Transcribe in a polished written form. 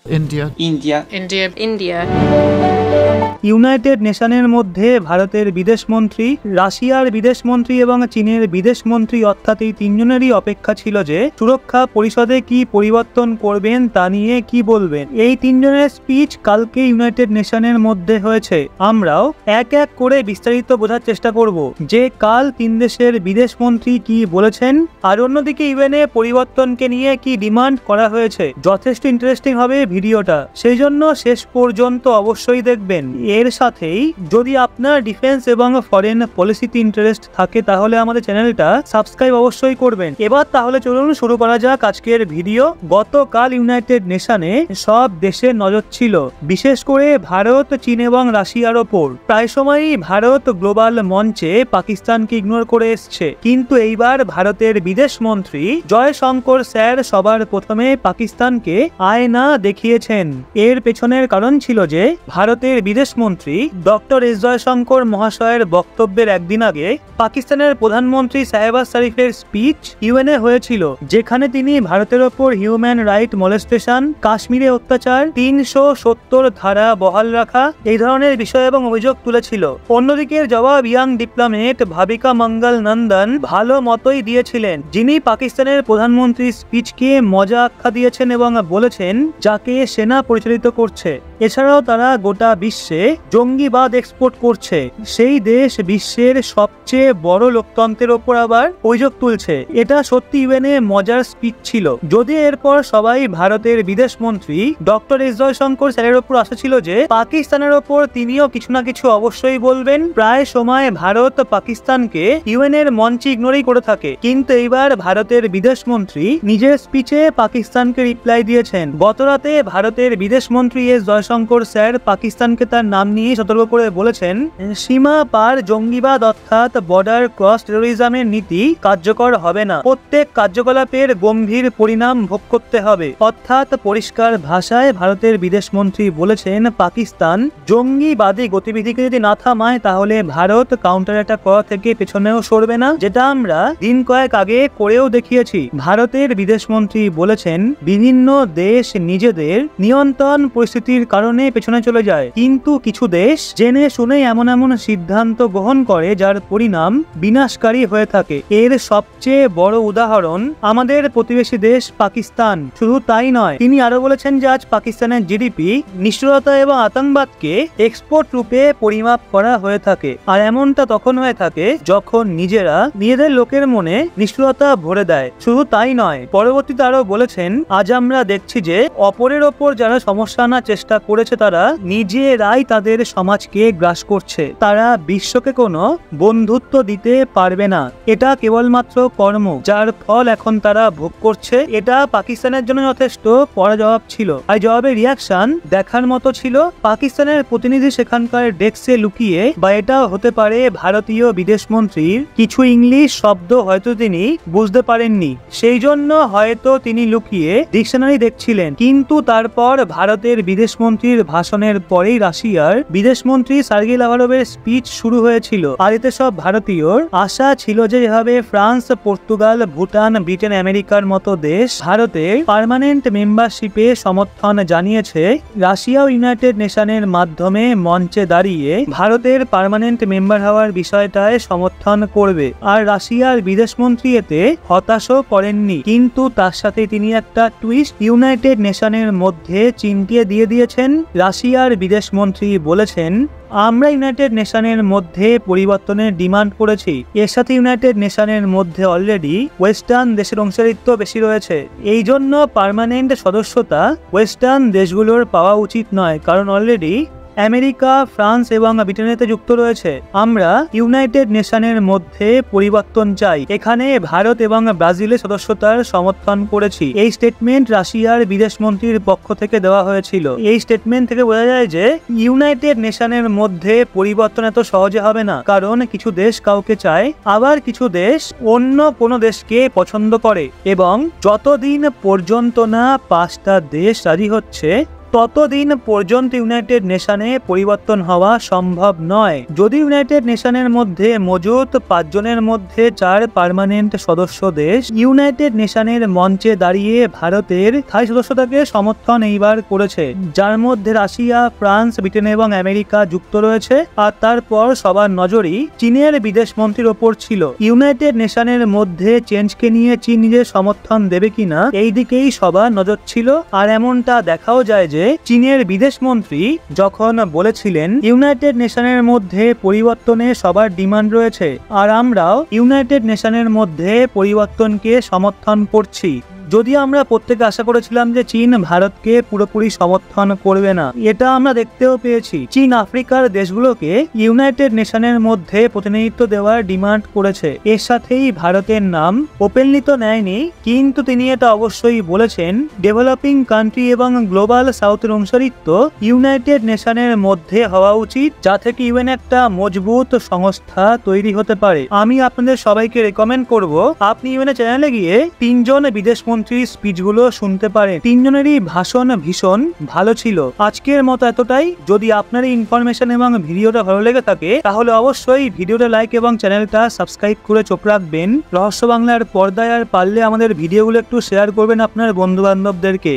India. India. India. India. United নেশনের মধ্যে ভারতের বিদেশমন্ত্রী, রাশিয়ার বিদেশমন্ত্রী এবং চীনের বিদেশমন্ত্রী অর্থাৎ এই তিনজনেরই অপেক্ষা ছিল যে সুরক্ষা পরিষদে কি পরিবর্তন করবেন তা নিয়ে কি বলবেন। এই তিনজনের স্পিচ কালকে ইউনাইটেড নেশনের মধ্যে হয়েছে। আমরাও এক এক করে বিস্তারিত বোঝার চেষ্টা করব যে কাল তিন দেশের বিদেশমন্ত্রী কি বলেছেন আর অন্যদিকে ইউএনএ পরিবর্তনকে নিয়ে কি ডিমান্ড করা হয়েছে। যথেষ্ট ইন্টারেস্টিং হবে ভিডিওটা, সেই জন্য শেষ পর্যন্ত অবশ্যই দেখবেন। এর সাথেই যদি আপনার ডিফেন্স এবং ফরেন পলিসিতে ইন্টারেস্ট থাকে তাহলে আমাদের চ্যানেলটা সাবস্ক্রাইব অবশ্যই করবেন। এবার তাহলে চলুন শুরু করা যাক আজকের ভিডিও। গতকাল ইউনাইটেড নেশনে সব দেশের নজর ছিল বিশেষ করে ভারত, চীন এবং রাশিয়ার ওপর। প্রায় সময়ই ভারত গ্লোবাল মঞ্চে পাকিস্তানকে ইগনোর করে এসছে, কিন্তু এইবার ভারতের বিদেশমন্ত্রী জয়শঙ্কর স্যার সবার প্রথমে পাকিস্তানকে আয়না দেখিয়েছেন। এর পেছনের কারণ ছিল যে ভারতের বিদেশমন্ত্রী ডক্টর এস জয়শঙ্কর মহাশয়ের বক্তব্যের একদিন আগে পাকিস্তানের প্রধানমন্ত্রী শাহবাজ শরীফের স্পিচ ইউএনএ হয়েছিল, যেখানে তিনি ভারতের ওপর হিউম্যান রাইট মলেস্টেশন, কাশ্মীরে অত্যাচার, 370 ধারা বহাল রাখা এই ধরনের বিষয় এবং অভিযোগ তুলেছিল। অন্যদিকে জবাব ইয়াং ডিপ্লোমেট ভাবিকা মঙ্গল নন্দন ভালো মতোই দিয়েছিলেন, যিনি পাকিস্তানের প্রধানমন্ত্রীর স্পিচকে মজা আখ্যা দিয়েছেন এবং বলেছেন যাকে সেনা পরিচালিত করছে। এছাড়াও তারা গোটা বিশ্বে জঙ্গিবাদ এক্সপোর্ট করছে, সেই দেশ বিশ্বের সবচেয়ে বড় লোকতন্ত্রের ওপর আবার অভিযোগ তুলছে। এটা সত্যি ইউএনএ মজার স্পিচ ছিল। যদি এরপর সবাই ভারতের বিদেশমন্ত্রী ডক্টর এস জয়শঙ্কর স্যারের ওপর আশা ছিল যে পাকিস্তানের ওপর তিনিও কিছু না কিছু অবশ্যই বলবেন। প্রায় সময় ভারত পাকিস্তানকে ইউএনএর মঞ্চে ইগনোরই করে থাকে, কিন্তু এইবার ভারতের বিদেশমন্ত্রী নিজের স্পিচে পাকিস্তানকে রিপ্লাই দিয়েছেন। গতরাতে ভারতের বিদেশমন্ত্রী এস জয়শঙ্কর স্যার পাকিস্তানকে তার নাম নিয়ে সতর্ক করে বলেছেন, সীমা পার জঙ্গিবাদ অর্থাৎ বর্ডার ক্রস টেরোরিজমের নীতি কার্যকর হবে না। প্রত্যেক কার্যকলাপের গম্ভীর পরিণাম ভোগ করতে হবে। অর্থাৎ পরিষ্কার ভাষায় ভারতের বিদেশমন্ত্রী বলেছেন পাকিস্তান জঙ্গিবাদী গতিবিধিকে যদি না থামায় তাহলে ভারত কাউন্টার অ্যাটাক করা থেকে পেছনেও সরবে না, যেটা আমরা দিন কয়েক আগে করেও দেখিয়েছি। ভারতের বিদেশমন্ত্রী বলেছেন বিভিন্ন দেশ নিজেদের নিয়ন্ত্রণ পরিস্থিতির কারণে পেছনে চলে যায়, কিন্তু কিছু দেশ জেনে শুনে এমন এমন সিদ্ধান্ত গ্রহণ করে যার পরিণাম বিনাশকারী হয়ে থাকে। এর সবচেয়ে বড় উদাহরণ আমাদের প্রতিবেশী দেশ পাকিস্তান। শুধু তাই নয়, তিনি আরো বলেছেন যে আজ পাকিস্তানের জিডিপি নিষ্ঠুরতা এবং আতঙ্কবাদকে এক্সপোর্ট রূপে পরিমাপ করা হয়ে থাকে, আর এমনটা তখন হয়ে থাকে যখন নিজেরা নিজেদের লোকের মনে নিষ্ঠুরতা ভরে দেয়। শুধু তাই নয়, পরবর্তীতে আরো বলেছেন আজ আমরা দেখছি যে অপরের ওপর যারা সমস্যা আনার চেষ্টা করেছে তারা নিজেরাই তাদের সমাজকে গ্রাস করছে। তারা বিশ্বকে কোনো বন্ধুত্ব দিতে পারবে না। এটা কেবলমাত্র কর্ম, যার ফল এখন তারা ভোগ করছে। এটা পাকিস্তানের জন্য যথেষ্ট কড়া জবাব ছিল। আর জবাবের রিয়াকশন দেখার মতো ছিল। পাকিস্তানের প্রতিনিধি সেখানকার ডেস্কে লুকিয়ে, বা এটা হতে পারে ভারতীয় বিদেশমন্ত্রীর কিছু ইংলিশ শব্দ হয়তো তিনি বুঝতে পারেননি, সেই জন্য হয়তো তিনি লুকিয়ে ডিকশনারি দেখছিলেন। কিন্তু তারপর ভারতের বিদেশমন্ত্রীর ভাষণের পরেই রাশিয়ার বিদেশমন্ত্রী সার্গেই লাভারভের স্পিচ শুরু হয়েছিল। আর এতে সব ভারতীয়র আশা ছিল যে যেভাবে ফ্রান্স, পর্তুগাল, ভুটান, ব্রিটেন, আমেরিকার মতো দেশ ভারতের পার্মানেন্ট মেম্বারশিপে সমর্থন জানিয়েছে, রাশিয়াও ইউনাইটেড নেশনের মাধ্যমে মঞ্চে দাঁড়িয়ে ভারতের পার্মানেন্ট মেম্বার হওয়ার বিষয়টায় সমর্থন করবে। আর রাশিয়ার বিদেশমন্ত্রী এতে হতাশও করেননি, কিন্তু তার সাথে তিনি একটা টুইস্ট ইউনাইটেড নেশনের মধ্যে চিমটিয়ে দিয়ে দিয়েছেন। রাশিয়ার বিদেশমন্ত্রী বলেছেন আমরা ইউনাইটেড নেশনের মধ্যে পরিবর্তনের ডিমান্ড করেছি। এর সাথে ইউনাইটেড নেশনের মধ্যে অলরেডি ওয়েস্টার্ন দেশের অংশীদারিত্ব বেশি রয়েছে, এই জন্য পার্মানেন্ট সদস্যতা ওয়েস্টার্ন দেশগুলোর পাওয়া উচিত নয়, কারণ অলরেডি আমেরিকা, ফ্রান্স এবং ব্রিটেনেতে যুক্ত রয়েছে। আমরা ইউনাইটেড নেশনের মধ্যে পরিবর্তন চাই। এখানে ভারত এবং ব্রাজিলের সদস্যতার সমর্থন করেছি। এই স্টেটমেন্ট রাশিয়ার বিদেশমন্ত্রীর পক্ষ থেকে দেওয়া হয়েছিল। এই স্টেটমেন্ট থেকে বোঝা যায় যে ইউনাইটেড নেশনের মধ্যে পরিবর্তন এত সহজে হবে না, কারণ কিছু দেশ কাউকে চায়, আবার কিছু দেশ অন্য কোনো দেশকে পছন্দ করে, এবং যতদিন পর্যন্ত না 5টা দেশ রাজি হচ্ছে ততদিন পর্যন্ত ইউনাইটেড নেশনে পরিবর্তন হওয়া সম্ভব নয়। যদি ইউনাইটেড নেশনের মধ্যে মজুত 5 জনের মধ্যে 4 পার্মানেন্ট সদস্য দেশ ইউনাইটেড নেশনের মঞ্চে দাঁড়িয়ে ভারতের স্থায়ী সদস্যতাকে সমর্থন এইবার করেছে, যার মধ্যে রাশিয়া, ফ্রান্স, ব্রিটেন এবং আমেরিকা যুক্ত রয়েছে। আর তারপর সবার নজরই চীনের বিদেশ মন্ত্রীর ওপর ছিল। ইউনাইটেড নেশনের মধ্যে চেঞ্জকে নিয়ে চীন নিজের সমর্থন দেবে কিনা এই দিকেই সবার নজর ছিল। আর এমনটা দেখাও যায় যে চীনের বিদেশ মন্ত্রী যখন বলেছিলেন ইউনাইটেড নেশনের মধ্যে পরিবর্তনে সবার ডিমান্ড রয়েছে আর আমরাও ইউনাইটেড নেশনের মধ্যে পরিবর্তনকে সমর্থন করছি। যদিও আমরা প্রত্যেকে আশা করেছিলাম যে চীন ভারতকে পুরোপুরি সমর্থন করবে না, এটা আমরা দেখতেও পেয়েছি। চীন আফ্রিকার দেশগুলোকে ইউনাইটেড নেশনের মধ্যে প্রতিনিধিত্ব দেওয়ার ডিমান্ড করেছে। এর সাথেই ভারতের নাম ওপেনলি তো নেয়নি, কিন্তু তিনি এটা অবশ্যই বলেছেন ডেভেলপিং কান্ট্রি এবং গ্লোবাল সাউথের অংশীদারিত্ব ইউনাইটেড নেশনের মধ্যে হওয়া উচিত, যা থেকে ইউএন একটা মজবুত সংস্থা তৈরি হতে পারে। আমি আপনাদের সবাইকে রেকমেন্ড করব আপনি ইউএন চ্যানেলে গিয়ে 3 জন বিদেশ মন্ত্রীর স্পিচগুলো শুনতে পারেন। 3 জনেরই ভাষণ ভীষণ ভালো ছিল। আজকের মতো এতটাই। যদি আপনার এই ইনফরমেশন এবং ভিডিওটা ভালো লেগে থাকে তাহলে অবশ্যই ভিডিওটা লাইক এবং চ্যানেলটা সাবস্ক্রাইব করে চোখ রাখবেন রহস্য বাংলার পর্দায়। আর পারলে আমাদের ভিডিওগুলো একটু শেয়ার করবেন আপনার বন্ধু বান্ধবদেরকে।